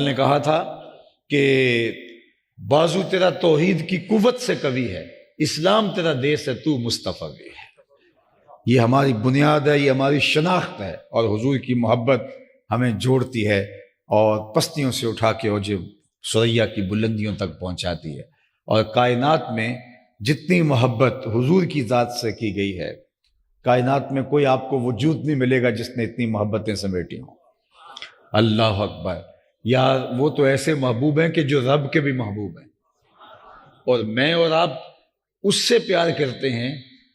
نے کہا تھا کہ بازو تیرا توحید کی قوت سے قوی ہے، اسلام تیرا دیس ہے، تو مصطفیٰ بھی ہے۔ یہ ہماری بنیاد ہے، یہ ہماری شناخت ہے، اور حضور کی محبت ہمیں جوڑتی ہے اور پستیوں سے اٹھا کے اور جو ثریا کی بلندیوں تک پہنچاتی ہے۔ اور کائنات میں جتنی محبت حضور کی ذات سے کی گئی ہے، کائنات میں کوئی آپ کو وجود نہیں ملے گا جس نے اتنی محبتیں سمیٹی ہوں۔ اللہ اکبر! یار وہ تو ایسے محبوب ہیں کہ جو رب کے بھی محبوب ہیں، اور میں اور آپ اس سے پیار کرتے ہیں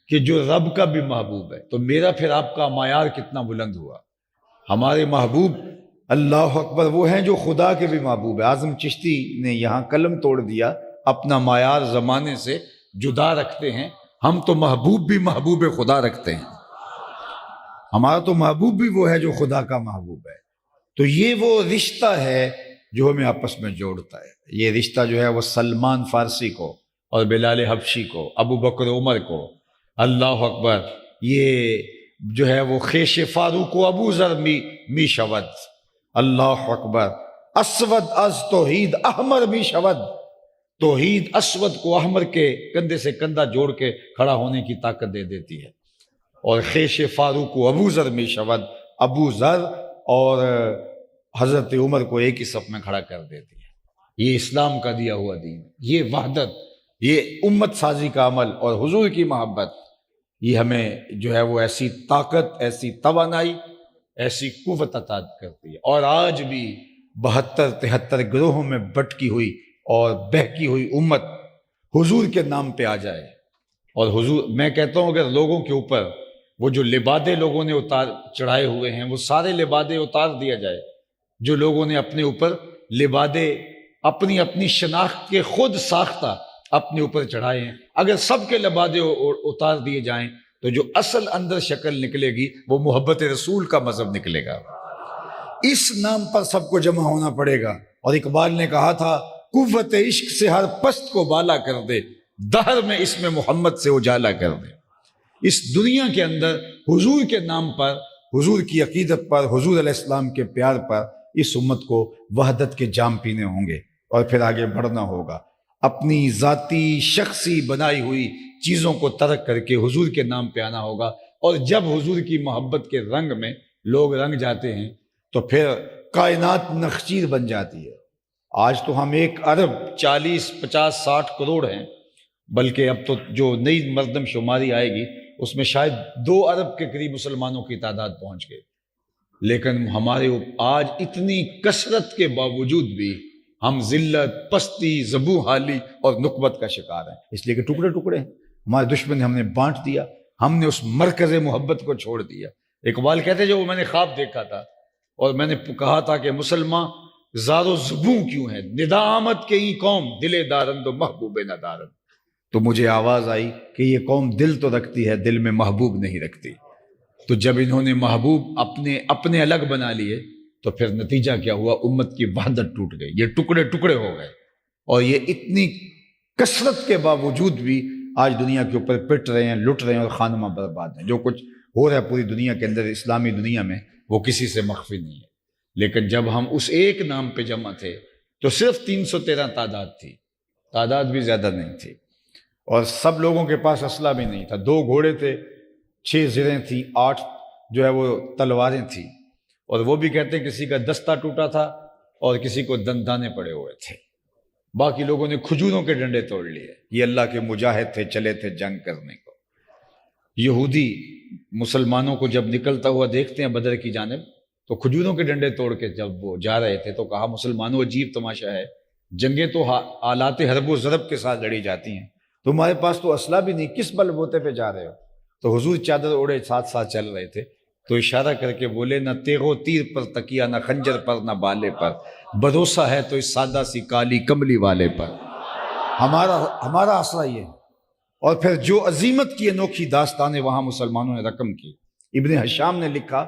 کہ جو رب کا بھی محبوب ہے، تو میرا پھر آپ کا معیار کتنا بلند ہوا۔ ہمارے محبوب اللہ اکبر وہ ہیں جو خدا کے بھی محبوب ہے۔ اعظم چشتی نے یہاں قلم توڑ دیا، اپنا معیار زمانے سے جدا رکھتے ہیں۔ ہم تو محبوب بھی محبوب خدا رکھتے ہیں، ہمارا تو محبوب بھی وہ ہے جو خدا کا محبوب ہے۔ تو یہ وہ رشتہ ہے جو ہمیں آپس میں جوڑتا ہے۔ یہ رشتہ جو ہے وہ سلمان فارسی کو اور بلال حبشی کو، ابو بکر عمر کو، اللہ اکبر، یہ جو ہے وہ خیش فاروق و ابو ذر می شود، اللہ اکبر، اسود از توحید احمر می شود۔ توحید اسود کو احمر کے کندھے سے کندھا جوڑ کے کھڑا ہونے کی طاقت دے دیتی ہے، اور خیش فاروق و ابو ذر می شود، ابو ذر اور حضرت عمر کو ایک ہی صف میں کھڑا کر دیتی ہے۔ یہ اسلام کا دیا ہوا دین، یہ وحدت، یہ امت سازی کا عمل اور حضور کی محبت، یہ ہمیں جو ہے وہ ایسی طاقت، ایسی توانائی، ایسی قوت عطا کرتی ہے۔ اور آج بھی 72-73 گروہوں میں بٹکی ہوئی اور بہکی ہوئی امت حضور کے نام پہ آ جائے، اور حضور، میں کہتا ہوں اگر لوگوں کے اوپر وہ جو لبادے لوگوں نے چڑھائے ہوئے ہیں، وہ سارے لبادے اتار دیا جائے، جو لوگوں نے اپنے اوپر لبادے اپنی اپنی شناخت کے خود ساختہ اپنے اوپر چڑھائے ہیں، اگر سب کے لبادے اتار دیے جائیں تو جو اصل اندر شکل نکلے گی وہ محبت رسول کا مذہب نکلے گا۔ اس نام پر سب کو جمع ہونا پڑے گا۔ اور اقبال نے کہا تھا، قوت عشق سے ہر پست کو بالا کر دے، دہر میں اس میں محمد سے اجالا کر دے۔ اس دنیا کے اندر حضور کے نام پر، حضور کی عقیدت پر، حضور علیہ السلام کے پیار پر اس امت کو وحدت کے جام پینے ہوں گے، اور پھر آگے بڑھنا ہوگا۔ اپنی ذاتی شخصی بنائی ہوئی چیزوں کو ترک کر کے حضور کے نام پہ آنا ہوگا، اور جب حضور کی محبت کے رنگ میں لوگ رنگ جاتے ہیں تو پھر کائنات نخچیر بن جاتی ہے۔ آج تو ہم 1 ارب 40 50 60 کروڑ ہیں، بلکہ اب تو جو نئی مردم شماری آئے گی اس میں شاید 2 ارب کے قریب مسلمانوں کی تعداد پہنچ گئی، لیکن ہمارے آج اتنی کثرت کے باوجود بھی ہم ذلت، پستی، زبوں حالی اور نکبت کا شکار ہیں، اس لیے کہ ٹکڑے ٹکڑے ہیں، ہمارے دشمن نے ہم نے بانٹ دیا، ہم نے اس مرکز محبت کو چھوڑ دیا۔ اقبال کہتے جو میں نے خواب دیکھا تھا اور میں نے کہا تھا کہ مسلمان زار و زبوں کیوں ہیں، ندا آمد کے ہی قوم دلے دارند و محبوب ندارند۔ تو مجھے آواز آئی کہ یہ قوم دل تو رکھتی ہے، دل میں محبوب نہیں رکھتی۔ تو جب انہوں نے محبوب اپنے الگ بنا لیے تو پھر نتیجہ کیا ہوا؟ امت کی وحدت ٹوٹ گئی، یہ ٹکڑے ٹکڑے ہو گئے، اور یہ اتنی کثرت کے باوجود بھی آج دنیا کے اوپر پٹ رہے ہیں، لٹ رہے ہیں اور خانمہ برباد ہیں۔ جو کچھ ہو رہا ہے پوری دنیا کے اندر، اسلامی دنیا میں، وہ کسی سے مخفی نہیں ہے۔ لیکن جب ہم اس ایک نام پہ جمع تھے تو صرف 313 تعداد تھی، تعداد بھی زیادہ نہیں تھی، اور سب لوگوں کے پاس اسلحہ بھی نہیں تھا۔ 2 گھوڑے تھے، 6 زریں تھیں، 8 جو ہے وہ تلواریں تھیں، اور وہ بھی کہتے ہیں کسی کا دستہ ٹوٹا تھا اور کسی کو دندانے پڑے ہوئے تھے، باقی لوگوں نے کھجوروں کے ڈنڈے توڑ لیے۔ یہ اللہ کے مجاہد تھے، چلے تھے جنگ کرنے کو۔ یہودی مسلمانوں کو جب نکلتا ہوا دیکھتے ہیں بدر کی جانب تو کھجوروں کے ڈنڈے توڑ کے جب وہ جا رہے تھے تو کہا، مسلمانوں عجیب تماشا ہے، جنگیں تو آلات حرب و ضرب کے ساتھ لڑی جاتی ہیں، تمہارے پاس تو اسلحہ بھی نہیں، کس بل بوتے پہ جا رہے ہو؟ تو حضور چادر اوڑے ساتھ ساتھ چل رہے تھے، تو اشارہ کر کے بولے، نہ تیغ و تیر پر تکیہ، نہ خنجر پر، نہ بالے پر، بھروسہ ہے تو اس سادہ سی کالی کملی والے پر۔ ہمارا آسرا یہ ہے۔ اور پھر جو عظیمت کی انوکھی داستانیں وہاں مسلمانوں نے رقم کی۔ ابن ہشام نے لکھا،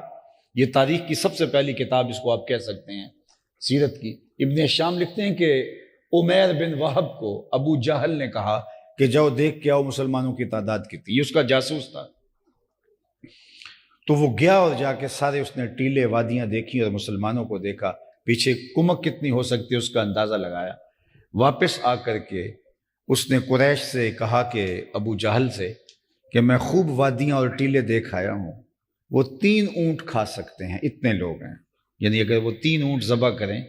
یہ تاریخ کی سب سے پہلی کتاب اس کو آپ کہہ سکتے ہیں، سیرت کی۔ ابن ہشام لکھتے ہیں کہ عمیر بن وہب کو ابو جہل نے کہا کہ جاؤ دیکھ کے آؤ مسلمانوں کی تعداد کتنی، یہ اس کا جاسوس تھا۔ تو وہ گیا اور جا کے سارے اس نے ٹیلے وادیاں دیکھی اور مسلمانوں کو دیکھا پیچھے کمک کتنی ہو سکتی ہے اس کا اندازہ لگایا۔ واپس آ کر کے اس نے قریش سے کہا کہ ابو جہل سے کہ میں خوب وادیاں اور ٹیلے دیکھ آیا ہوں، وہ 3 اونٹ کھا سکتے ہیں، اتنے لوگ ہیں، یعنی اگر وہ 3 اونٹ ذبح کریں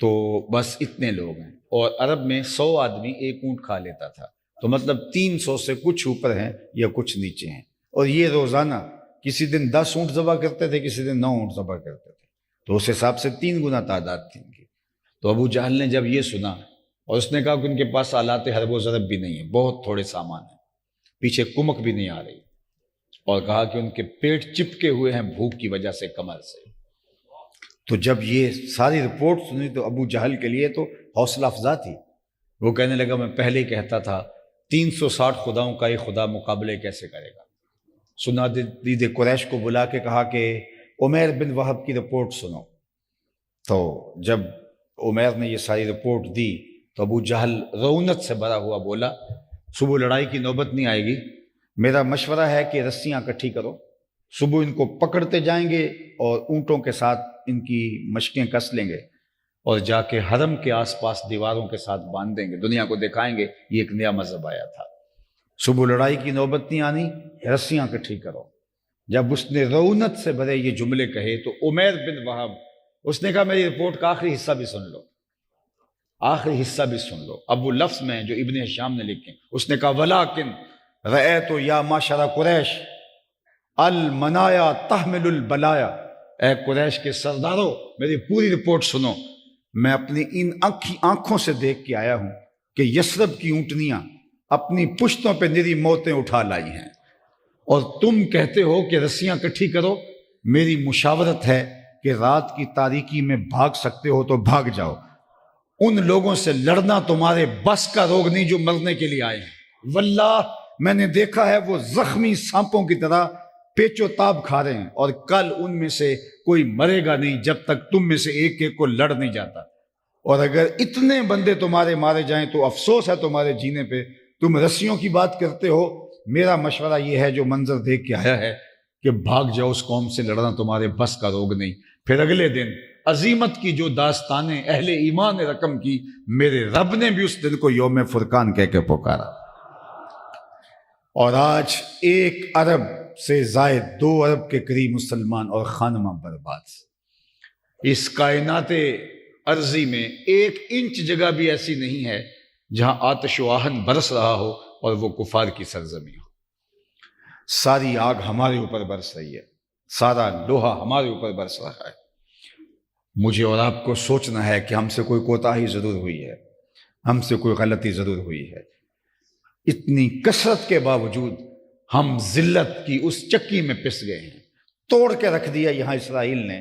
تو بس اتنے لوگ ہیں، اور عرب میں 100 آدمی 1 اونٹ کھا لیتا تھا، تو مطلب 300 سے کچھ اوپر ہیں یا کچھ نیچے ہیں، اور یہ روزانہ کسی دن 10 اونٹ ذبح کرتے تھے، کسی دن 9 اونٹ ذبح کرتے تھے، تو اس حساب سے 3 گنا تعداد تھی ان کی۔ تو ابو جہل نے جب یہ سنا اور اس نے کہا کہ ان کے پاس آلات حرب و ضرب بھی نہیں ہے، بہت تھوڑے سامان ہیں، پیچھے کمک بھی نہیں آ رہی، اور کہا کہ ان کے پیٹ چپکے ہوئے ہیں بھوک کی وجہ سے کمر سے۔ تو جب یہ ساری رپورٹ سنی تو ابو جہل کے لیے تو حوصلہ افزا تھی، وہ کہنے لگا میں پہلے ہی کہتا تھا 360 خداؤں کا ایک خدا مقابلے کیسے کرے گا۔ سنادید قریش کو بلا کے کہا کہ عمیر بن وہب کی رپورٹ سنو۔ تو جب عمیر نے یہ ساری رپورٹ دی تو ابو جہل رونت سے بھرا ہوا بولا صبح لڑائی کی نوبت نہیں آئے گی، میرا مشورہ ہے کہ رسیاں اکٹھی کرو، صبح ان کو پکڑتے جائیں گے اور اونٹوں کے ساتھ ان کی مشقیں کس لیں گے اور جا کے حرم کے آس پاس دیواروں کے ساتھ باندھ دیں گے، دنیا کو دکھائیں گے یہ ایک نیا مذہب آیا تھا۔ صبح لڑائی کی نوبت نہیں آنی، رسیاں اکٹھی کرو۔ جب اس نے رونت سے بھرے یہ جملے کہے تو عمیر بن وہب اس نے کہا میری رپورٹ کا آخری حصہ بھی سن لو، آخری حصہ بھی سن لو۔ اب وہ لفظ میں جو ابن ہشام نے لکھے، اس نے کہا وَلَٰكِنْ رَأَيْتُ يَا مَعْشَرَ قُرَيْشَ الْمَنَايَا تَحْمِلُ الْبَلَايَا، اے قریش کے سرداروں میری پوری رپورٹ سنو، میں اپنی ان آنکھوں سے دیکھ کے آیا ہوں کہ یثرب کی اونٹنیاں اپنی پشتوں پہ نری موتیں اٹھا لائی ہیں، اور تم کہتے ہو کہ رسیاں اکٹھی کرو۔ میری مشاورت ہے کہ رات کی تاریکی میں بھاگ سکتے ہو تو بھاگ جاؤ، ان لوگوں سے لڑنا تمہارے بس کا روگ نہیں جو مرنے کے لیے آئے ہیں، واللہ میں نے دیکھا ہے وہ زخمی سانپوں کی طرح پیچ و تاب کھا رہے ہیں، اور کل ان میں سے کوئی مرے گا نہیں جب تک تم میں سے ایک ایک کو لڑ نہیں جاتا، اور اگر اتنے بندے تمہارے مارے جائیں تو افسوس ہے تمہارے جینے پہ، تم رسیوں کی بات کرتے ہو۔ میرا مشورہ یہ ہے جو منظر دیکھ کے آیا ہے کہ بھاگ جاؤ، اس قوم سے لڑنا تمہارے بس کا روگ نہیں۔ پھر اگلے دن عظیمت کی جو داستانیں اہل ایمان نے رقم کی، میرے رب نے بھی اس دن کو یوم فرقان کہہ کے پکارا، اور آج 1 ارب سے زائد 2 ارب کے قریب مسلمان اور خانمہ برباد۔ اس کائنات ارضی میں 1 انچ جگہ بھی ایسی نہیں ہے جہاں آتش و آہن برس رہا ہو اور وہ کفار کی سرزمین ہو۔ ساری آگ ہمارے اوپر برس رہی ہے، سارا لوہا ہمارے اوپر برس رہا ہے۔ مجھے اور آپ کو سوچنا ہے کہ ہم سے کوئی کوتاہی ضرور ہوئی ہے، ہم سے کوئی غلطی ضرور ہوئی ہے۔ اتنی کثرت کے باوجود ہم ذلت کی اس چکی میں پس گئے ہیں، توڑ کے رکھ دیا یہاں اسرائیل نے،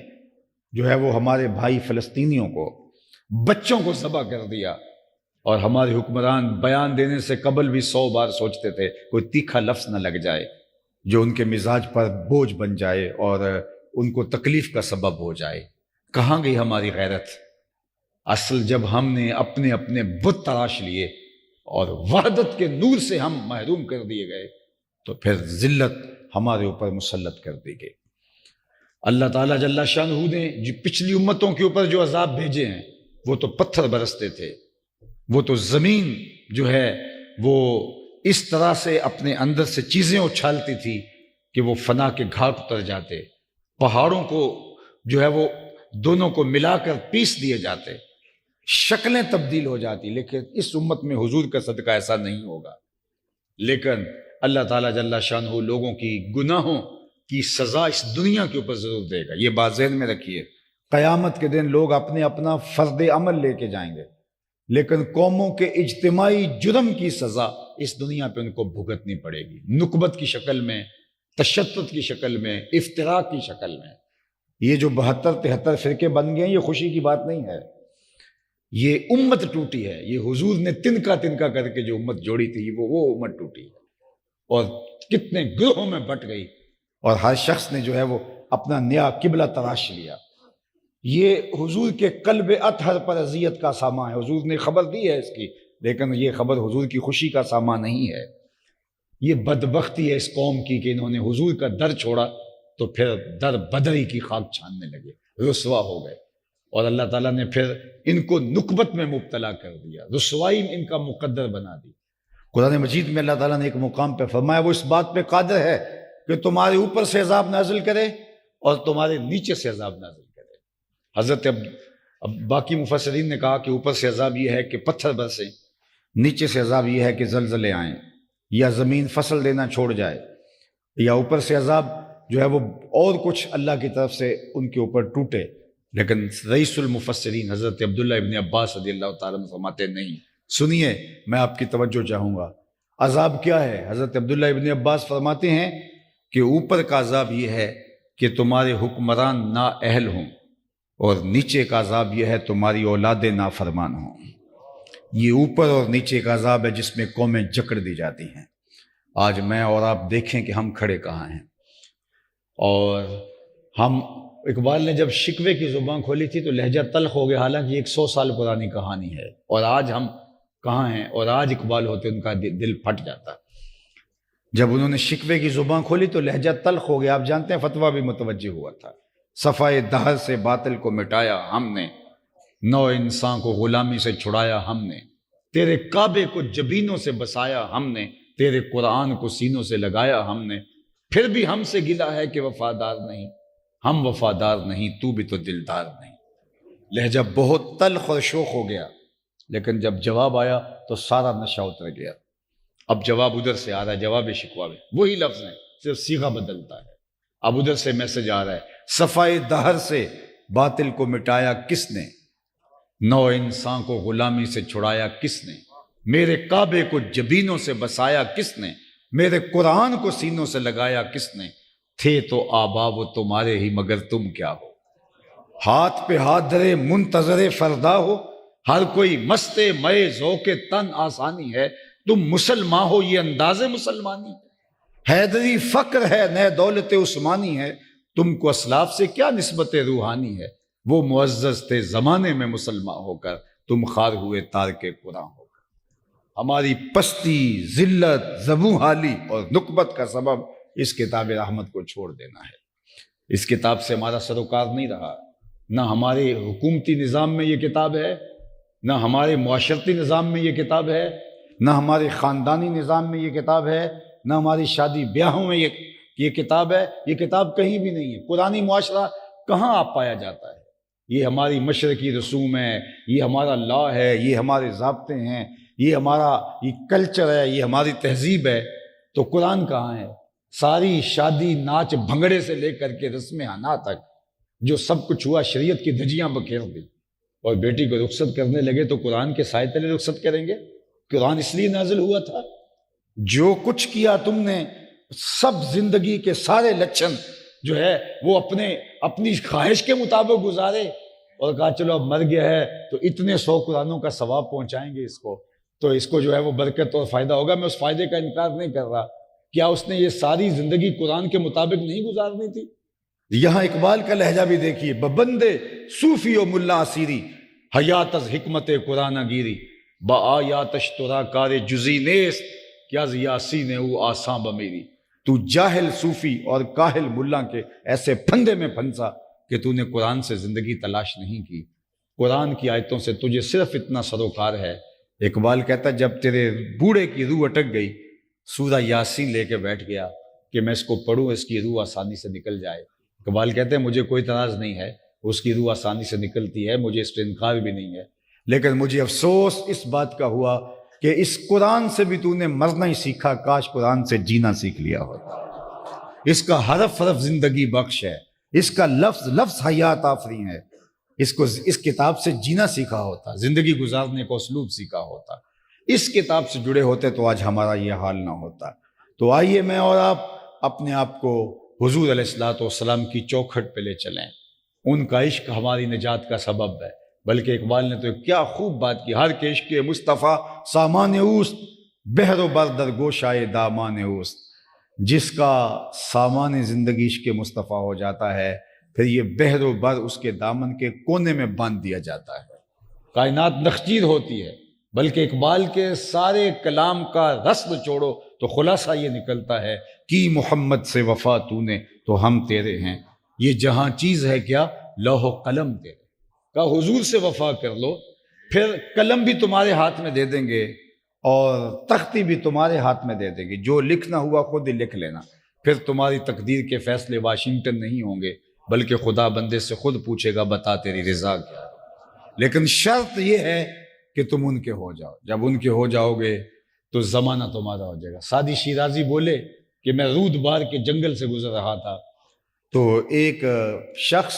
جو ہے وہ ہمارے بھائی فلسطینیوں کو، بچوں کو ذبح کر دیا، اور ہمارے حکمران بیان دینے سے قبل بھی 100 بار سوچتے تھے کوئی تیکھا لفظ نہ لگ جائے جو ان کے مزاج پر بوجھ بن جائے اور ان کو تکلیف کا سبب ہو جائے۔ کہاں گئی ہماری غیرت؟ اصل جب ہم نے اپنے اپنے بت تراش لیے اور وحدت کے نور سے ہم محروم کر دیے گئے تو پھر ذلت ہمارے اوپر مسلط کر دی گئی۔ اللہ تعالیٰ جل شانہ نے جو پچھلی امتوں کے اوپر جو عذاب بھیجے ہیں وہ تو پتھر برستے تھے، وہ تو زمین جو ہے وہ اس طرح سے اپنے اندر سے چیزیں اچھالتی تھی کہ وہ فنا کے گھاٹ اتر جاتے، پہاڑوں کو جو ہے وہ دونوں کو ملا کر پیس دیے جاتے، شکلیں تبدیل ہو جاتی۔ لیکن اس امت میں حضور کا صدقہ ایسا نہیں ہوگا، لیکن اللہ تعالیٰ جل شانہ لوگوں کی گناہوں کی سزا اس دنیا کے اوپر ضرور دے گا، یہ بات ذہن میں رکھیے۔ قیامت کے دن لوگ اپنے اپنا فرد عمل لے کے جائیں گے، لیکن قوموں کے اجتماعی جرم کی سزا اس دنیا پہ ان کو بھگتنی پڑے گی، نکبت کی شکل میں، تشدد کی شکل میں، افتراق کی شکل میں۔ یہ جو 72-73 فرقے بن گئے ہیں یہ خوشی کی بات نہیں ہے، یہ امت ٹوٹی ہے، یہ حضور نے تنکا تنکا کر کے جو امت جوڑی تھی وہ امت ٹوٹی ہے، اور کتنے گروہوں میں بٹ گئی، اور ہر شخص نے جو ہے وہ اپنا نیا قبلہ تراش لیا۔ یہ حضور کے قلب اطہر پر اذیت کا سامان ہے، حضور نے خبر دی ہے اس کی، لیکن یہ خبر حضور کی خوشی کا سامان نہیں ہے۔ یہ بدبختی ہے اس قوم کی کہ انہوں نے حضور کا در چھوڑا تو پھر در بدری کی خاک چھاننے لگے، رسوا ہو گئے۔ اور اللہ تعالیٰ نے پھر ان کو نکبت میں مبتلا کر دیا، رسوائی ان کا مقدر بنا دی۔ قرآن مجید میں اللہ تعالیٰ نے ایک مقام پہ فرمایا وہ اس بات پہ قادر ہے کہ تمہارے اوپر سے عذاب نازل کرے اور تمہارے نیچے سے عذاب نازل کرے۔ حضرت اب باقی مفسرین نے کہا کہ اوپر سے عذاب یہ ہے کہ پتھر برسیں، نیچے سے عذاب یہ ہے کہ زلزلے آئیں یا زمین فصل دینا چھوڑ جائے، یا اوپر سے عذاب جو ہے وہ اور کچھ اللہ کی طرف سے ان کے اوپر ٹوٹے۔ لیکن رئیس المفسرین حضرت عبداللہ ابن عباس رضی اللہ تعالیٰ عنہ فرماتے نہیں، سنیے میں آپ کی توجہ چاہوں گا، عذاب کیا ہے؟ حضرت عبداللہ ابن عباس فرماتے ہیں کہ اوپر کا عذاب یہ ہے کہ تمہارے حکمران نااہل ہوں، اور نیچے کا عذاب یہ ہے تمہاری اولاد نافرمان ہوں۔ یہ اوپر اور نیچے کا عذاب ہے جس میں قومیں جکڑ دی جاتی ہیں۔ آج میں اور آپ دیکھیں کہ ہم کھڑے کہاں ہیں، اور ہم اقبال نے جب شکوے کی زبان کھولی تھی تو لہجہ تلخ ہو گیا، حالانکہ 100 سال پرانی کہانی ہے، اور آج ہم کہاں ہیں، اور آج اقبال ہوتے ان کا دل پھٹ جاتا۔ جب انہوں نے شکوے کی زبان کھولی تو لہجہ تلخ ہو گیا۔ آپ جانتے ہیں فتویٰ بھی متوجہ ہوا تھا، صفائے دہر سے باطل کو مٹایا ہم نے، نو انسان کو غلامی سے چھڑایا ہم نے، تیرے کعبے کو جبینوں سے بسایا ہم نے، تیرے قرآن کو سینوں سے لگایا ہم نے، پھر بھی ہم سے گلہ ہے کہ وفادار نہیں، ہم وفادار نہیں، تو بھی تو دلدار نہیں۔ لہجہ بہت تلخ اور شوخ ہو گیا، لیکن جب جواب آیا تو سارا نشہ اتر گیا۔ اب جواب ادھر سے آ رہا ہے، جواب شکوہ میں وہی لفظ ہیں، صرف صیغہ بدلتا ہے۔ اب ادھر سے میسج آ رہا ہے، صفائے دہر سے باطل کو مٹایا کس نے، نو انسان کو غلامی سے چھڑایا کس نے، میرے کعبے کو جبینوں سے بسایا کس نے، میرے قرآن کو سینوں سے لگایا کس نے، تھے تو آبا وہ تمہارے ہی مگر تم کیا ہو، ہاتھ پہ ہاتھ دھرے منتظر فردا ہو، ہر کوئی مست مئے ذوق تن آسانی ہے، تم مسلمان ہو یہ انداز مسلمانی ہے، حیدری فقر ہے نئے دولت عثمانی ہے، تم کو اسلاف سے کیا نسبت روحانی ہے، وہ معزز تھے زمانے میں مسلمان ہو کر، تم خار ہوئے تارک قرآن ہو کر۔ ہماری پستی، ذلت، زبوں حالی اور نکبت کا سبب اس کتاب رحمت کو چھوڑ دینا ہے۔ اس کتاب سے ہمارا سروکار نہیں رہا، نہ ہمارے حکومتی نظام میں یہ کتاب ہے، نہ ہمارے معاشرتی نظام میں یہ کتاب ہے، نہ ہمارے خاندانی نظام میں یہ کتاب ہے، نہ ہماری شادی بیاہوں میں یہ کتاب ہے۔ یہ کتاب کہیں بھی نہیں ہے۔ قرآنی معاشرہ کہاں آپ پایا جاتا ہے؟ یہ ہماری مشرقی رسوم ہے، یہ ہمارا لا ہے، یہ ہمارے ضابطے ہیں، یہ ہمارا یہ کلچر ہے، یہ ہماری تہذیب ہے۔ تو قرآن کہاں ہے؟ ساری شادی ناچ بھنگڑے سے لے کر کے رسم حنا تک جو سب کچھ ہوا، شریعت کی دھجیاں بکھیر دی، اور بیٹی کو رخصت کرنے لگے تو قرآن کے سائے تلے رخصت کریں گے؟ قرآن اس لیے نازل ہوا تھا۔ جو کچھ کیا تم نے، سب زندگی کے سارے لچھن جو ہے وہ اپنی خواہش کے مطابق گزارے، اور کہا چلو اب مر گیا ہے تو اتنے 100 قرآنوں کا ثواب پہنچائیں گے اس کو، تو اس کو جو ہے وہ برکت اور فائدہ ہوگا۔ میں اس فائدے کا انکار نہیں کر رہا، کیا اس نے یہ ساری زندگی قرآن کے مطابق نہیں گزارنی تھی؟ یہاں اقبال کا لہجہ بھی دیکھیے، ببندے صوفی و ملا اسیری، حیات از حکمت قرآن گیری، با آیاتش ترا کار جزی نیست، کیا زیاسی نے او آساں بمیری۔ تو جاہل صوفی اور کاہل ملا کے ایسے پھندے میں پھنسا کہ تو نے قرآن سے زندگی تلاش نہیں کی، قرآن کی آیتوں سے تجھے صرف اتنا سروکار ہے۔ اقبال کہتا ہے جب تیرے بوڑھے کی روح اٹک گئی، سورہ یاسین لے کے بیٹھ گیا کہ میں اس کو پڑھوں، اس کی روح آسانی سے نکل جائے۔ اقبال کہتے ہیں مجھے کوئی اعتراض نہیں ہے، اس کی روح آسانی سے نکلتی ہے، مجھے اس پہ انکار بھی نہیں ہے، لیکن مجھے افسوس اس بات کا ہوا کہ اس قرآن سے بھی تو نے مرنا ہی سیکھا، کاش قرآن سے جینا سیکھ لیا ہوتا۔ اس کا حرف حرف زندگی بخش ہے، اس کا لفظ لفظ حیات آفرین ہے، اس کتاب سے جینا سیکھا ہوتا، زندگی گزارنے کو اسلوب سیکھا ہوتا، اس کتاب سے جڑے ہوتے تو آج ہمارا یہ حال نہ ہوتا۔ تو آئیے میں اور آپ اپنے آپ کو حضور علیہ الصلوۃ والسلام کی چوکھٹ پہ لے چلیں۔ ان کا عشق ہماری نجات کا سبب ہے، بلکہ اقبال نے تو کیا خوب بات کی، ہر کے عشق مصطفیٰ سامان اوست، بحر و بر در گوشائے دامان اوست۔ جس کا سامان زندگی عشق مصطفیٰ ہو جاتا ہے، پھر یہ بحر و بر اس کے دامن کے کونے میں باندھ دیا جاتا ہے، کائنات نخچیر ہوتی ہے۔ بلکہ اقبال کے سارے کلام کا رس نچوڑو تو خلاصہ یہ نکلتا ہے کہ محمد سے وفا تو نے تو ہم تیرے ہیں، یہ جہاں چیز ہے کیا، لوح و قلم تیرے۔ کہا حضور سے وفا کر لو، پھر قلم بھی تمہارے ہاتھ میں دے دیں گے اور تختی بھی تمہارے ہاتھ میں دے دیں گے، جو لکھنا ہوا خود ہی لکھ لینا، پھر تمہاری تقدیر کے فیصلے واشنگٹن نہیں ہوں گے بلکہ خدا بندے سے خود پوچھے گا بتا تیری رضا کیا ہے۔ لیکن شرط یہ ہے کہ تم ان کے ہو جاؤ، جب ان کے ہو جاؤ گے تو زمانہ تمہارا ہو جائے گا۔ سعدی شیرازی بولے کہ میں رود بار کے جنگل سے گزر رہا تھا تو ایک شخص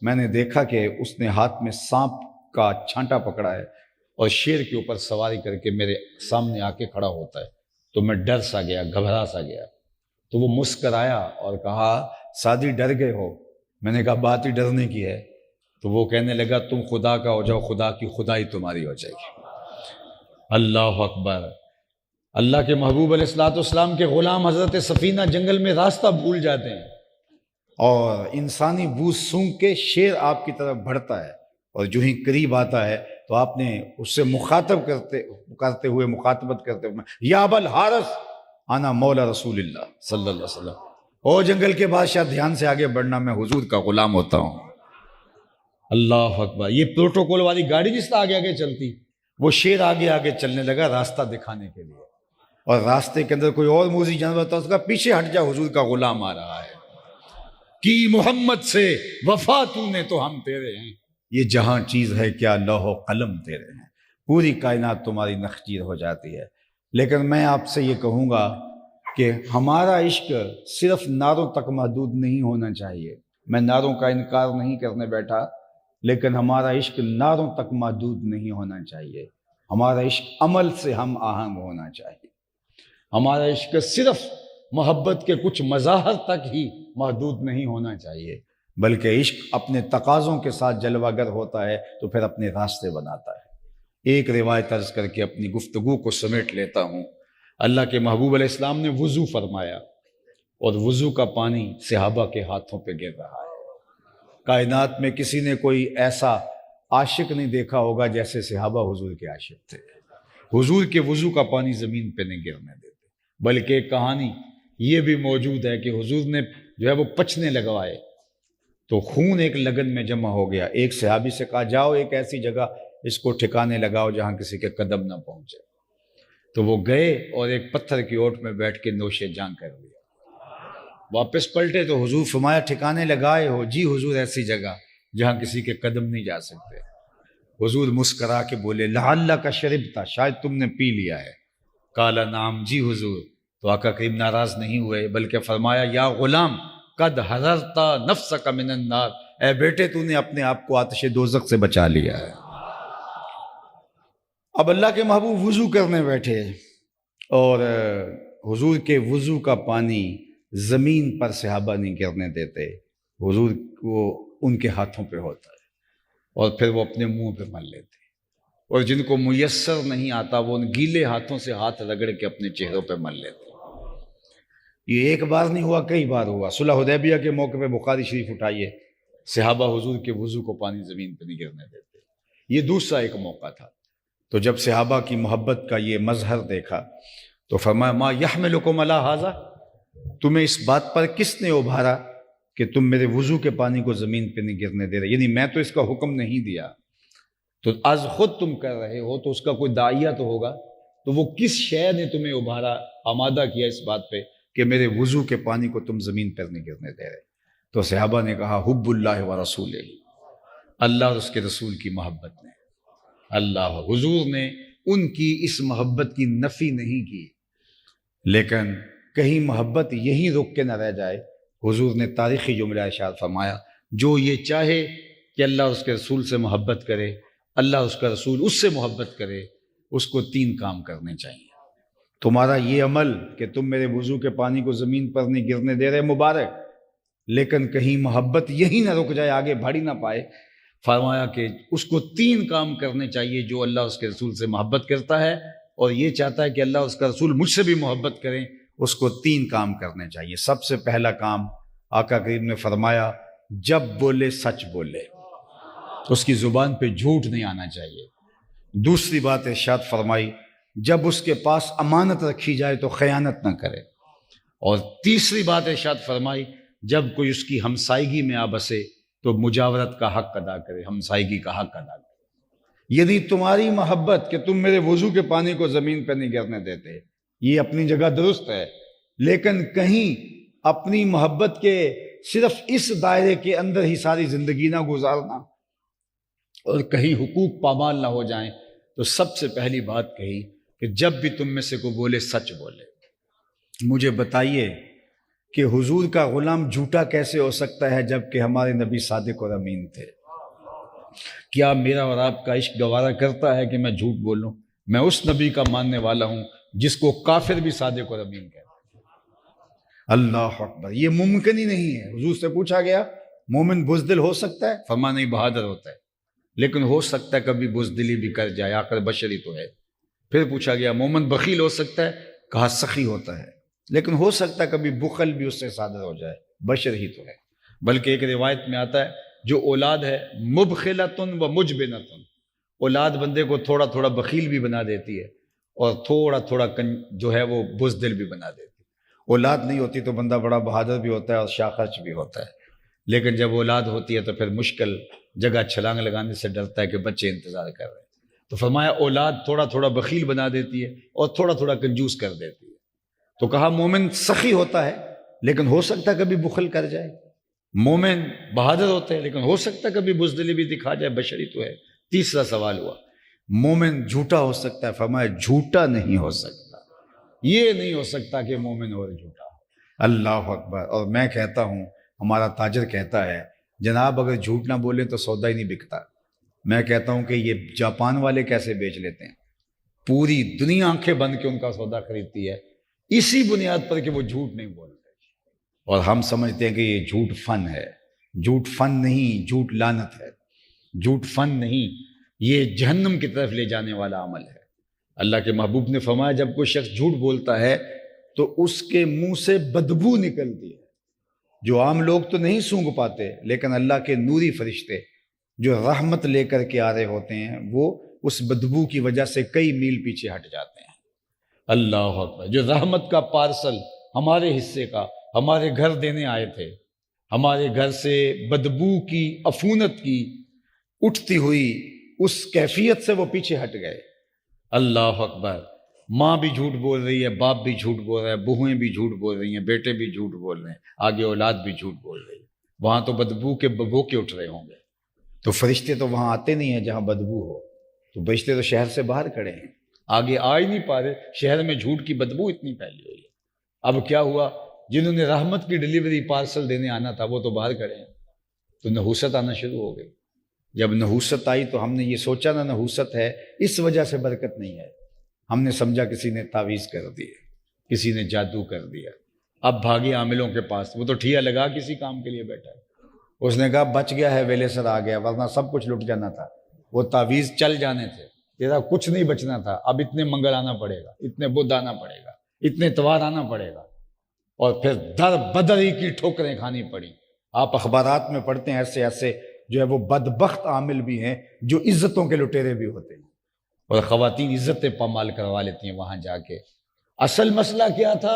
میں نے دیکھا کہ اس نے ہاتھ میں سانپ کا چھانٹا پکڑا ہے اور شیر کے اوپر سواری کر کے میرے سامنے آ کے کھڑا ہوتا ہے، تو میں ڈر سا گیا، گھبرا سا گیا۔ تو وہ مسکرایا اور کہا سعدی ڈر گئے ہو؟ میں نے کہا بات ہی ڈرنے کی ہے۔ تو وہ کہنے لگا تم خدا کا ہو جاؤ، خدا کی خدائی تمہاری ہو جائے گی۔ اللہ اکبر۔ اللہ کے محبوب علیہ الصلوۃ والسلام کے غلام حضرت سفینہ جنگل میں راستہ بھول جاتے ہیں اور انسانی بو سونگ کے شیر آپ کی طرف بڑھتا ہے، اور جو ہی قریب آتا ہے تو آپ نے اس سے مخاطب کرتے ہوئے مخاطبت کرتے ہوئے یا ابا الحارث انا مولا رسول اللہ صلی اللہ علیہ وسلم، او جنگل کے بادشاہ دھیان سے آگے بڑھنا، میں حضور کا غلام ہوتا ہوں۔ اللہ اکبر۔ یہ پروٹوکول والی گاڑی جس طرح آگے آگے چلتی، وہ شیر آگے آگے چلنے لگا راستہ دکھانے کے لیے، اور راستے کے اندر کوئی اور موذی جانور تھا، اس کا پیچھے ہٹ جا، حضور کا غلام آ رہا ہے، کی محمد سے وفا تو نے تو ہم تیرے ہیں، یہ جہاں چیز ہے کیا لوح و قلم تیرے ہیں، پوری کائنات تمہاری نخچیر ہو جاتی ہے۔ لیکن میں آپ سے یہ کہوں گا کہ ہمارا عشق صرف نعروں تک محدود نہیں ہونا چاہیے۔ میں نعروں کا انکار نہیں کرنے بیٹھا، لیکن ہمارا عشق نعروں تک محدود نہیں ہونا چاہیے، ہمارا عشق عمل سے ہم آہنگ ہونا چاہیے۔ ہمارا عشق صرف محبت کے کچھ مظاہر تک ہی محدود نہیں ہونا چاہیے، بلکہ عشق اپنے تقاضوں کے ساتھ جلوہ گر ہوتا ہے تو پھر اپنے راستے بناتا ہے۔ ایک روایت عرض کر کے اپنی گفتگو کو سمیٹ لیتا ہوں۔ اللہ کے محبوب علیہ السلام نے وضو فرمایا اور وضو کا پانی صحابہ کے ہاتھوں پہ گر رہا ہے۔ کائنات میں کسی نے کوئی ایسا عاشق نہیں دیکھا ہوگا جیسے صحابہ حضور کے عاشق تھے۔ حضور کے وضو کا پانی زمین پہ نہیں گرنے دیتے، بلکہ ایک کہانی یہ بھی موجود ہے کہ حضور نے جو ہے وہ پچنے لگوائے تو خون ایک لگن میں جمع ہو گیا۔ ایک صحابی سے کہا جاؤ ایک ایسی جگہ اس کو ٹھکانے لگاؤ جہاں کسی کے قدم نہ پہنچے، تو وہ گئے اور ایک پتھر کی اوٹ میں بیٹھ کے نوش جاں کر لیا۔ واپس پلٹے تو حضور فرمایا ٹھکانے لگائے ہو؟ جی حضور ایسی جگہ جہاں کسی کے قدم نہیں جا سکتے۔ حضور مسکرا کے بولے لعلک شربت، شاید تم نے پی لیا ہے۔ قال نعم، جی حضور۔ تو آقا کریم ناراض نہیں ہوئے بلکہ فرمایا یا غلام قد حررت نفسک من النار، اے بیٹے تو نے اپنے آپ کو آتش دوزخ سے بچا لیا ہے۔ اب اللہ کے محبوب وضو کرنے بیٹھے اور حضور کے وضو کا پانی زمین پر صحابہ نہیں گرنے دیتے، حضور وہ ان کے ہاتھوں پہ ہوتا ہے اور پھر وہ اپنے منہ پہ مل لیتے، اور جن کو میسر نہیں آتا وہ ان گیلے ہاتھوں سے ہاتھ رگڑ کے اپنے چہروں پہ مل لیتے۔ یہ ایک بار نہیں ہوا، کئی بار ہوا۔ صلح حدیبیہ کے موقع پہ بخاری شریف اٹھائیے، صحابہ حضور کے وضو کو پانی زمین پہ نہیں گرنے دیتے۔ یہ دوسرا ایک موقع تھا، تو جب صحابہ کی محبت کا یہ مظہر دیکھا تو فرمایا ما یحملکم علی ھذا، تمہیں اس بات پر کس نے ابھارا کہ تم میرے وضو کے پانی کو زمین پہ نہیں گرنے دے رہے، یعنی میں تو اس کا حکم نہیں دیا، تو از خود تم کر رہے ہو، تو اس کا کوئی داعیہ تو ہوگا، تو وہ کس شے نے تمہیں ابھارا، آمادہ کیا اس بات پہ کہ میرے وضو کے پانی کو تم زمین پر نہیں گرنے دے رہے؟ تو صحابہ نے کہا حب اللہ و رسولہ، اللہ اور اس کے رسول کی محبت نے۔ اللہ حضور نے ان کی اس محبت کی نفی نہیں کی، لیکن کہیں محبت یہیں رک کے نہ رہ جائے، حضور نے تاریخی جملہ ارشاد فرمایا جو یہ چاہے کہ اللہ اور اس کے رسول سے محبت کرے، اللہ اور اس کا رسول اس سے محبت کرے، اس کو 3 کام کرنے چاہیے۔ تمہارا یہ عمل کہ تم میرے وضو کے پانی کو زمین پر نہیں گرنے دے رہے مبارک، لیکن کہیں محبت یہی نہ رک جائے، آگے بڑھ ہی نہ پائے۔ فرمایا کہ اس کو 3 کام کرنے چاہیے جو اللہ اس کے رسول سے محبت کرتا ہے اور یہ چاہتا ہے کہ اللہ اس کا رسول مجھ سے بھی محبت کریں، اس کو 3 کام کرنے چاہیے۔ سب سے پہلا کام آقا کریم نے فرمایا جب بولے سچ بولے، اس کی زبان پہ جھوٹ نہیں آنا چاہیے۔ دوسری بات ارشاد فرمائی جب اس کے پاس امانت رکھی جائے تو خیانت نہ کرے، اور تیسری بات ارشاد فرمائی جب کوئی اس کی ہمسائیگی میں آ بسے تو مجاورت کا حق ادا کرے، ہمسائیگی کا حق ادا کرے۔ یعنی تمہاری محبت کہ تم میرے وضو کے پانی کو زمین پہ نہیں گرنے دیتے، یہ اپنی جگہ درست ہے، لیکن کہیں اپنی محبت کے صرف اس دائرے کے اندر ہی ساری زندگی نہ گزارنا اور کہیں حقوق پامال نہ ہو جائیں۔ تو سب سے پہلی بات کہی کہ جب بھی تم میں سے کو بولے سچ بولے۔ مجھے بتائیے کہ حضور کا غلام جھوٹا کیسے ہو سکتا ہے جبکہ ہمارے نبی صادق اور امین تھے؟ کیا میرا اور آپ کا عشق گوارا کرتا ہے کہ میں جھوٹ بولوں؟ میں اس نبی کا ماننے والا ہوں جس کو کافر بھی صادق اور امین کہتے ہیں۔ اللہ اکبر، یہ ممکن ہی نہیں ہے۔ حضور سے پوچھا گیا مومن بزدل ہو سکتا ہے؟ فرمایا نہیں، بہادر ہوتا ہے، لیکن ہو سکتا ہے کبھی بزدلی بھی کر جائے، آخر بشری تو ہے۔ پھر پوچھا گیا مومن بخیل ہو سکتا ہے؟ کہا سخی ہوتا ہے، لیکن ہو سکتا ہے کبھی بخل بھی اس سے صادر ہو جائے، بشر ہی تو ہے۔ بلکہ ایک روایت میں آتا ہے جو اولاد ہے مبخلتن و مجبنتن، اولاد بندے کو تھوڑا تھوڑا بخیل بھی بنا دیتی ہے اور تھوڑا تھوڑا جو ہے وہ بزدل بھی بنا دیتی ہے۔ اولاد نہیں ہوتی تو بندہ بڑا بہادر بھی ہوتا ہے اور شاخرچ بھی ہوتا ہے، لیکن جب اولاد ہوتی ہے تو پھر مشکل جگہ چھلانگ لگانے سے ڈرتا ہے کہ بچے انتظار کر رہے ہیں۔ تو فرمایا اولاد تھوڑا تھوڑا بخیل بنا دیتی ہے اور تھوڑا تھوڑا کنجوس کر دیتی ہے۔ تو کہا مومن سخی ہوتا ہے لیکن ہو سکتا ہے کبھی بخل کر جائے، مومن بہادر ہوتے ہیں لیکن ہو سکتا ہے کبھی بزدلی بھی دکھا جائے، بشری تو ہے۔ تیسرا سوال ہوا مومن جھوٹا ہو سکتا ہے؟ فرمایا جھوٹا نہیں ہو سکتا، یہ نہیں ہو سکتا کہ مومن اور جھوٹا ہو۔ اللہ اکبر۔ اور میں کہتا ہوں، ہمارا تاجر کہتا ہے جناب اگر جھوٹ نہ بولے تو سودا ہی نہیں بکتا۔ میں کہتا ہوں کہ یہ جاپان والے کیسے بیچ لیتے ہیں؟ پوری دنیا آنکھیں بند کے ان کا سودا خریدتی ہے اسی بنیاد پر کہ وہ جھوٹ نہیں بولتے، اور ہم سمجھتے ہیں کہ یہ جھوٹ فن ہے۔ جھوٹ فن نہیں، جھوٹ لعنت ہے۔ جھوٹ فن نہیں، یہ جہنم کی طرف لے جانے والا عمل ہے۔ اللہ کے محبوب نے فرمایا جب کوئی شخص جھوٹ بولتا ہے تو اس کے منہ سے بدبو نکلتی ہے، جو عام لوگ تو نہیں سونگھ پاتے، لیکن اللہ کے نوری فرشتے جو رحمت لے کر کے آ رہے ہوتے ہیں وہ اس بدبو کی وجہ سے کئی میل پیچھے ہٹ جاتے ہیں۔ اللہ اکبر۔ جو رحمت کا پارسل ہمارے حصے کا ہمارے گھر دینے آئے تھے، ہمارے گھر سے بدبو کی، عفونت کی اٹھتی ہوئی اس کیفیت سے وہ پیچھے ہٹ گئے۔ اللہ اکبر۔ ماں بھی جھوٹ بول رہی ہے، باپ بھی جھوٹ بول رہا ہے، بہویں بھی جھوٹ بول رہی ہیں، بیٹے بھی جھوٹ بول رہے ہیں، آگے اولاد بھی جھوٹ بول رہی ہے۔ وہاں تو بدبو کے ببوکے اٹھ رہے ہوں گے، تو فرشتے تو وہاں آتے نہیں ہیں جہاں بدبو ہو، تو فرشتے تو شہر سے باہر کھڑے ہیں، آگے آ ہی نہیں پا رہے، شہر میں جھوٹ کی بدبو اتنی پھیلی ہوئی ہے۔ اب کیا ہوا؟ جنہوں نے رحمت کی ڈلیوری پارسل دینے آنا تھا وہ تو باہر کھڑے ہیں، تو نحوست آنا شروع ہو گئی۔ جب نحوست آئی تو ہم نے یہ سوچا نہ نحوست ہے، اس وجہ سے برکت نہیں ہے، ہم نے سمجھا کسی نے تعویذ کر دی، کسی نے جادو کر دیا۔ اب بھاگے عاملوں کے پاس، وہ تو ٹھیا لگا کسی کام کے لیے بیٹھا ہے، اس نے کہا بچ گیا ہے، ویلے سر آ گیا، ورنہ سب کچھ لٹ جانا تھا، وہ تعویذ چل جانے تھے، تیرا کچھ نہیں بچنا تھا، اب اتنے منگل آنا پڑے گا، اتنے بدھ آنا پڑے گا، اتنے اتوار آنا پڑے گا، اور پھر در بدری کی ٹھوکریں کھانی پڑی۔ آپ اخبارات میں پڑھتے ہیں ایسے ایسے جو ہے وہ بدبخت عامل بھی ہیں جو عزتوں کے لٹیرے بھی ہوتے ہیں، اور خواتین عزتیں پامال کروا لیتی ہیں وہاں جا کے۔ اصل مسئلہ کیا تھا؟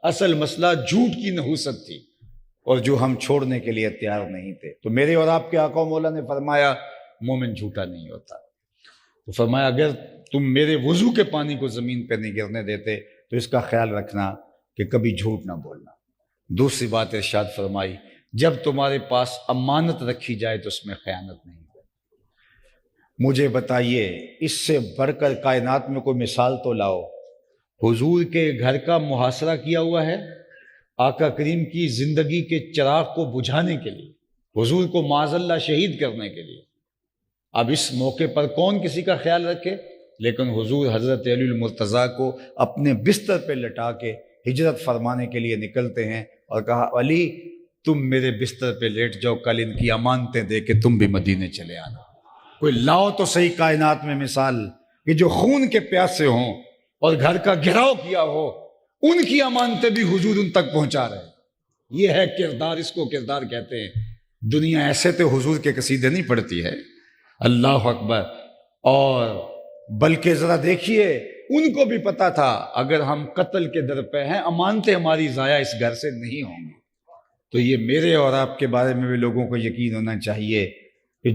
اصل مسئلہ جھوٹ کی نحوست تھی، اور جو ہم چھوڑنے کے لیے تیار نہیں تھے۔ تو میرے اور آپ کے آقا مولا نے فرمایا مومن جھوٹا نہیں ہوتا۔ تو فرمایا اگر تم میرے وضو کے پانی کو زمین پہ نہیں گرنے دیتے تو اس کا خیال رکھنا کہ کبھی جھوٹ نہ بولنا۔ دوسری بات ارشاد فرمائی جب تمہارے پاس امانت رکھی جائے تو اس میں خیانت نہیں کرنی۔ مجھے بتائیے اس سے بڑھ کر کائنات میں کوئی مثال تو لاؤ۔ حضور کے گھر کا محاصرہ کیا ہوا ہے آقا کریم کی زندگی کے چراغ کو بجھانے کے لیے، حضور کو معاذ اللہ شہید کرنے کے لیے۔ اب اس موقع پر کون کسی کا خیال رکھے؟ لیکن حضور حضرت علی المرتضیٰ کو اپنے بستر پہ لٹا کے ہجرت فرمانے کے لیے نکلتے ہیں اور کہا علی تم میرے بستر پہ لیٹ جاؤ، کل ان کی امانتیں دے کے تم بھی مدینے چلے آنا۔ کوئی لاؤ تو صحیح کائنات میں مثال کہ جو خون کے پیاسے ہوں اور گھر کا گھراؤ کیا ہو، ان کی امانتیں بھی حضور ان تک پہنچا رہے ہیں۔ یہ ہے کردار، اس کو کردار کہتے ہیں۔ دنیا ایسے تو حضور کے قصیدے نہیں پڑھتی ہے، اللہ اکبر۔ اور بلکہ ذرا دیکھیے ان کو بھی پتا تھا اگر ہم قتل کے در پہ ہیں امانتیں ہماری ضائع اس گھر سے نہیں ہوں گی، تو یہ میرے اور آپ کے بارے میں بھی لوگوں کو یقین ہونا چاہیے کہ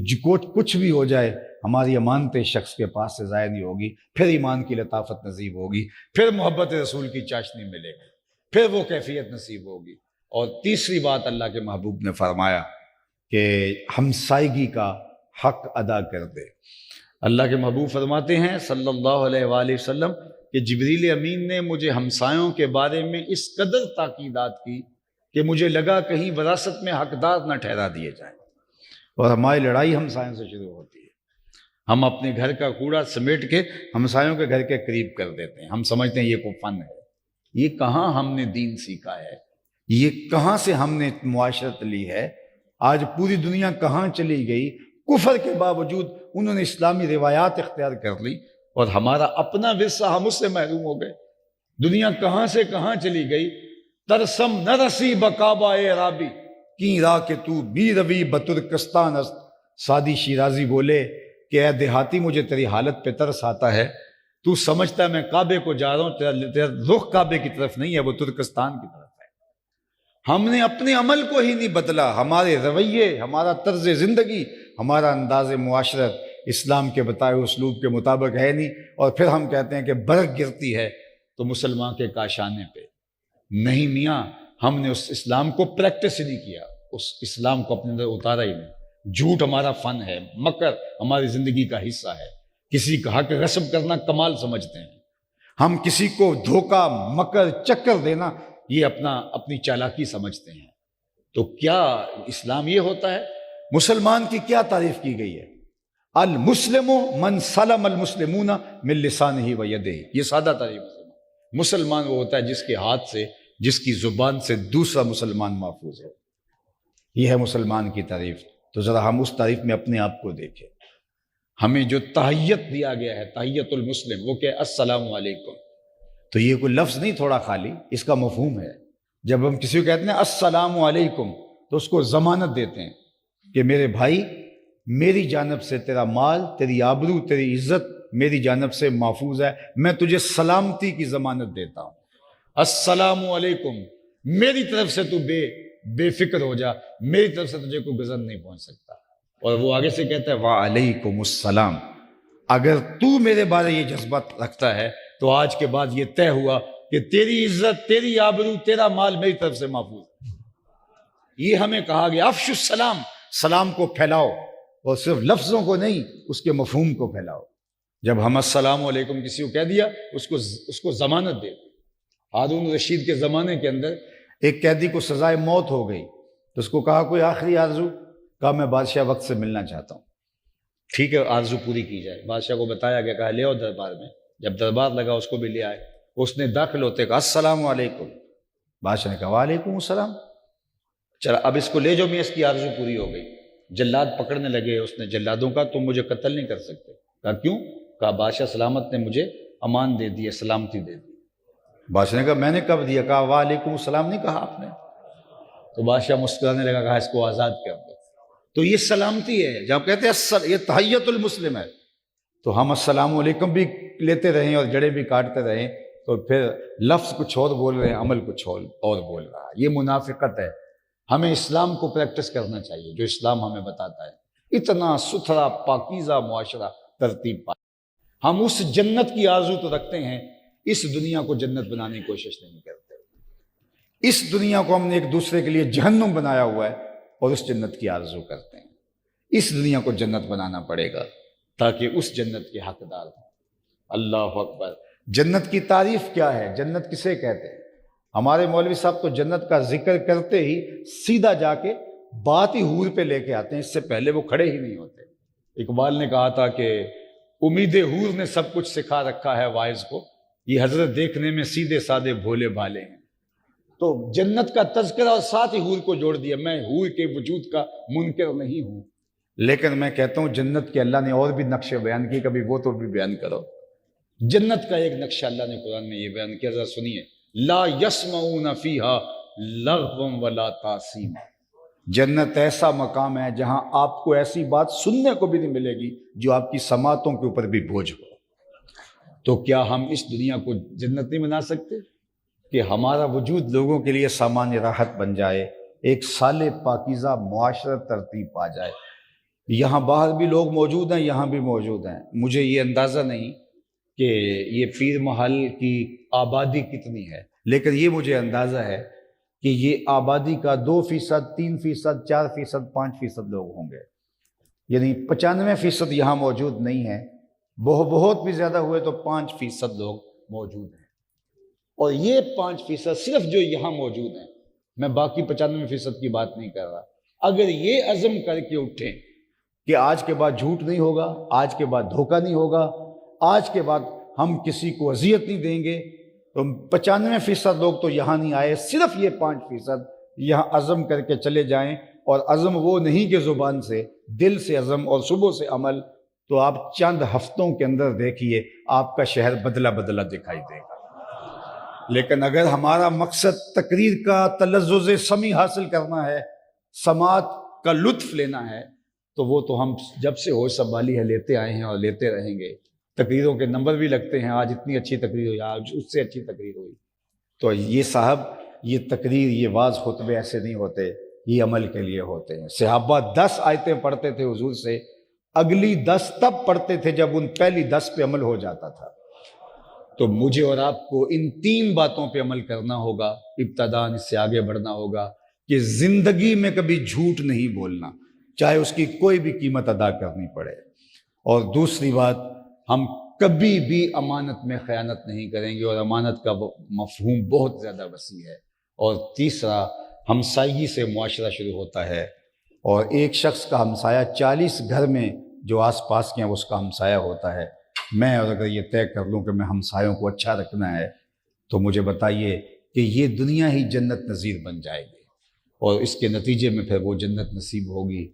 کچھ بھی ہو جائے ہماری امانتیں شخص کے پاس سے ضائع نہیں ہوگی، پھر ایمان کی لطافت نصیب ہوگی، پھر محبت رسول کی چاشنی ملے گی، پھر وہ کیفیت نصیب ہوگی۔ اور تیسری بات اللہ کے محبوب نے فرمایا کہ ہمسائیگی کا حق ادا کر دے۔ اللہ کے محبوب فرماتے ہیں صلی اللہ علیہ وآلہ وسلم کہ جبریل امین نے مجھے ہمسایوں کے بارے میں اس قدر تاکیدات کی کہ مجھے لگا کہیں وراثت میں حقدار نہ ٹھہرا دیے جائیں، اور ہماری لڑائی ہمسایوں سے شروع ہوتی ہے۔ ہم اپنے گھر کا کوڑا سمیٹ کے ہمسایوں کے گھر کے قریب کر دیتے ہیں، ہم سمجھتے ہیں یہ کوئی فن ہے۔ یہ کہاں ہم نے دین سیکھا ہے، یہ کہاں سے ہم نے معاشرت لی ہے؟ آج پوری دنیا کہاں چلی گئی؟ کفر کے باوجود انہوں نے اسلامی روایات اختیار کر لی، اور ہمارا اپنا ورثہ ہم اس سے محروم ہو گئے۔ دنیا کہاں سے کہاں چلی گئی۔ ترسم نہ رسی بکعبہ اے رابی کی را کہ تو بی روی بترکستان است۔ سعدی شیرازی بولے کہ اے دیہاتی، مجھے تیری حالت پہ ترس آتا ہے، تو سمجھتا ہے میں کعبے کو جا رہا ہوں، تیرا رخ کعبے کی طرف نہیں ہے، وہ ترکستان کی طرف ہے۔ ہم نے اپنے عمل کو ہی نہیں بدلا، ہمارے رویے، ہمارا طرز زندگی، ہمارا انداز معاشرت اسلام کے بتائے اسلوب کے مطابق ہے نہیں، اور پھر ہم کہتے ہیں کہ برق گرتی ہے تو مسلمان کے کاشانے پہ۔ نہیں میاں، ہم نے اس اسلام کو پریکٹس ہی نہیں کیا، اس اسلام کو اپنے اندر اتارا ہی نہیں۔ جھوٹ ہمارا فن ہے، مکر ہماری زندگی کا حصہ ہے، کسی کا حق غصب کرنا کمال سمجھتے ہیں ہم، کسی کو دھوکہ، مکر، چکر دینا یہ اپنی چالاکی سمجھتے ہیں۔ تو کیا اسلام یہ ہوتا ہے؟ مسلمان کی کیا تعریف کی گئی ہے؟ المسلم من سلم المسلمون من لسانہ و یدہ، یہ سادہ تعریف ہے۔ مسلمان وہ ہوتا ہے جس کے ہاتھ سے، جس کی زبان سے دوسرا مسلمان محفوظ ہے، یہ ہے مسلمان کی تعریف۔ تو ذرا ہم اس تعریف میں اپنے آپ کو دیکھیں۔ ہمیں جو تحیت دیا گیا ہے، تحیت المسلم، وہ کہ السلام علیکم، تو یہ کوئی لفظ نہیں تھوڑا خالی، اس کا مفہوم ہے۔ جب ہم کسی کو کہتے ہیں السلام علیکم تو اس کو ضمانت دیتے ہیں کہ میرے بھائی، میری جانب سے تیرا مال، تیری آبرو، تیری عزت میری جانب سے محفوظ ہے، میں تجھے سلامتی کی ضمانت دیتا ہوں۔ السلام علیکم، میری طرف سے تو بے فکر ہو جا، میری طرف سے تجھے کوئی غضب نہیں پہنچ سکتا۔ اور وہ آگے سے کہتا ہے وعلیکم السلام، اگر تو میرے بارے یہ جذبات رکھتا ہے تو آج کے بعد یہ طے ہوا کہ تیری عزت، تیری آبرو، تیرا مال میری طرف سے محفوظ ہے۔ یہ ہمیں کہا گیا افشوا السلام، سلام کو پھیلاؤ، اور صرف لفظوں کو نہیں، اس کے مفہوم کو پھیلاؤ۔ جب ہم السلام علیکم کسی کو کہہ دیا، اس کو ضمانت دے دی۔ ہارون رشید کے زمانے کے اندر ایک قیدی کو سزائے موت ہو گئی، تو اس کو کہا کوئی آخری آرزو؟ کہا میں بادشاہ وقت سے ملنا چاہتا ہوں۔ ٹھیک ہے، آرزو پوری کی جائے۔ بادشاہ کو بتایا گیا، کہا لے آؤ دربار میں۔ جب دربار لگا اس کو بھی لے آئے، اس نے داخل ہوتے کہا السلام علیکم، بادشاہ نے کہا وعلیکم السلام۔ چلا اب اس کو لے جاؤ، میں اس کی آرزو پوری ہو گئی۔ جلاد پکڑنے لگے، اس نے جلادوں کا تم مجھے قتل نہیں کر سکتے۔ کہا کیوں؟ کہا بادشاہ سلامت نے مجھے امان دے دی، سلامتی دے دی۔ بادشاہ نے کہا میں نے کب دیا؟ کہا وعلیکم السلام نہیں کہا آپ نے؟ تو بادشاہ مسکرانے لگا، کہا اس کو آزاد کر دو۔ تو یہ سلامتی ہے، جب کہتے ہیں یہ تحیت المسلم ہے، تو ہم السلام علیکم بھی لیتے رہیں اور جڑے بھی کاٹتے رہیں، تو پھر لفظ کچھ اور بول رہے ہیں، عمل کچھ اور بول رہا ہے۔ یہ منافقت ہے۔ ہمیں اسلام کو پریکٹس کرنا چاہیے جو اسلام ہمیں بتاتا ہے۔ اتنا ستھرا پاکیزہ معاشرہ ترتیب پائے۔ ہم اس جنت کی آرزو تو رکھتے ہیں، اس دنیا کو جنت بنانے کی کوشش نہیں کرتے۔ اس دنیا کو ہم نے ایک دوسرے کے لیے جہنم بنایا ہوا ہے، اور اس جنت کی آرزو کرتے ہیں۔ اس دنیا کو جنت بنانا پڑے گا تاکہ اس جنت کے حقدار ہوں۔ اللہ اکبر۔ جنت کی تعریف کیا ہے؟ جنت کسے کہتے ہیں؟ ہمارے مولوی صاحب تو جنت کا ذکر کرتے ہی سیدھا جا کے بات ہی حور پہ لے کے آتے ہیں، اس سے پہلے وہ کھڑے ہی نہیں ہوتے۔ اقبال نے کہا تھا کہ امید حور نے سب کچھ سکھا رکھا ہے واعظ کو، یہ حضرت دیکھنے میں سیدھے سادے بھولے بھالے ہیں۔ تو جنت کا تذکرہ اور ساتھ ہی حور کو جوڑ دیا۔ میں حور کے وجود کا منکر نہیں ہوں، لیکن میں کہتا ہوں جنت کے اللہ نے اور بھی نقشے بیان کیے، کبھی وہ تو بھی بیان کرو۔ جنت کا ایک نقشہ اللہ نے قرآن میں یہ بیان کیا، ذرا سنیے۔ لا یسمعون فیہا لغوا ولا تاثیما، جنت ایسا مقام ہے جہاں آپ کو ایسی بات سننے کو بھی نہیں ملے گی جو آپ کی سماعتوں کے اوپر بھی بوجھ ہو۔ تو کیا ہم اس دنیا کو جنت نہیں بنا سکتے کہ ہمارا وجود لوگوں کے لیے سامان راحت بن جائے، ایک صالح پاکیزہ معاشرت ترتیب پا جائے۔ یہاں باہر بھی لوگ موجود ہیں، یہاں بھی موجود ہیں، مجھے یہ اندازہ نہیں کہ یہ پیر محل کی آبادی کتنی ہے، لیکن یہ مجھے اندازہ ہے کہ یہ آبادی کا 2%، 3%، 4%، 5% لوگ ہوں گے، یعنی 95% یہاں موجود نہیں ہیں، بہت بھی زیادہ ہوئے تو 5% لوگ موجود ہیں۔ اور یہ 5% صرف جو یہاں موجود ہیں، میں باقی 95% کی بات نہیں کر رہا، اگر یہ عزم کر کے اٹھیں کہ آج کے بعد جھوٹ نہیں ہوگا، آج کے بعد دھوکہ نہیں ہوگا، آج کے بعد ہم کسی کو اذیت نہیں دیں گے، تو 95% لوگ تو یہاں نہیں آئے، صرف یہ 5% یہاں عزم کر کے چلے جائیں، اور عزم وہ نہیں کہ زبان سے، دل سے عزم اور صبح سے عمل، تو آپ چند ہفتوں کے اندر دیکھیے آپ کا شہر بدلہ بدلہ دکھائی دے گا۔ لیکن اگر ہمارا مقصد تقریر کا تلذذ سمیع حاصل کرنا ہے، سماعت کا لطف لینا ہے، تو وہ تو ہم جب سے ہوش سنبھالی ہے لیتے آئے ہیں اور لیتے رہیں گے۔ تقریروں کے نمبر بھی لگتے ہیں، آج اتنی اچھی تقریر ہوئی، آج اس سے اچھی تقریر ہوئی۔ تو یہ صاحب، یہ تقریر، یہ واعظ خطبے ایسے نہیں ہوتے، یہ عمل کے لیے ہوتے ہیں۔ صحابہ 10 آیتیں پڑھتے تھے حضور سے، اگلی 10 تب پڑھتے تھے جب ان پہلی 10 پہ عمل ہو جاتا تھا۔ تو مجھے اور آپ کو ان 3 باتوں پہ عمل کرنا ہوگا، ابتداءً اس سے آگے بڑھنا ہوگا کہ زندگی میں کبھی جھوٹ نہیں بولنا، چاہے اس کی کوئی بھی قیمت ادا کرنی پڑے۔ اور دوسری بات، ہم کبھی بھی امانت میں خیانت نہیں کریں گے، اور امانت کا مفہوم بہت زیادہ وسیع ہے۔ اور تیسرا، ہمسائیگی سے معاشرہ شروع ہوتا ہے، اور ایک شخص کا ہمسایہ 40 گھر میں جو آس پاس کے ہیں اس کا ہمسایہ ہوتا ہے۔ میں اور اگر یہ طے کر لوں کہ میں ہمسایوں کو اچھا رکھنا ہے، تو مجھے بتائیے کہ یہ دنیا ہی جنت نظیر بن جائے گی، اور اس کے نتیجے میں پھر وہ جنت نصیب ہوگی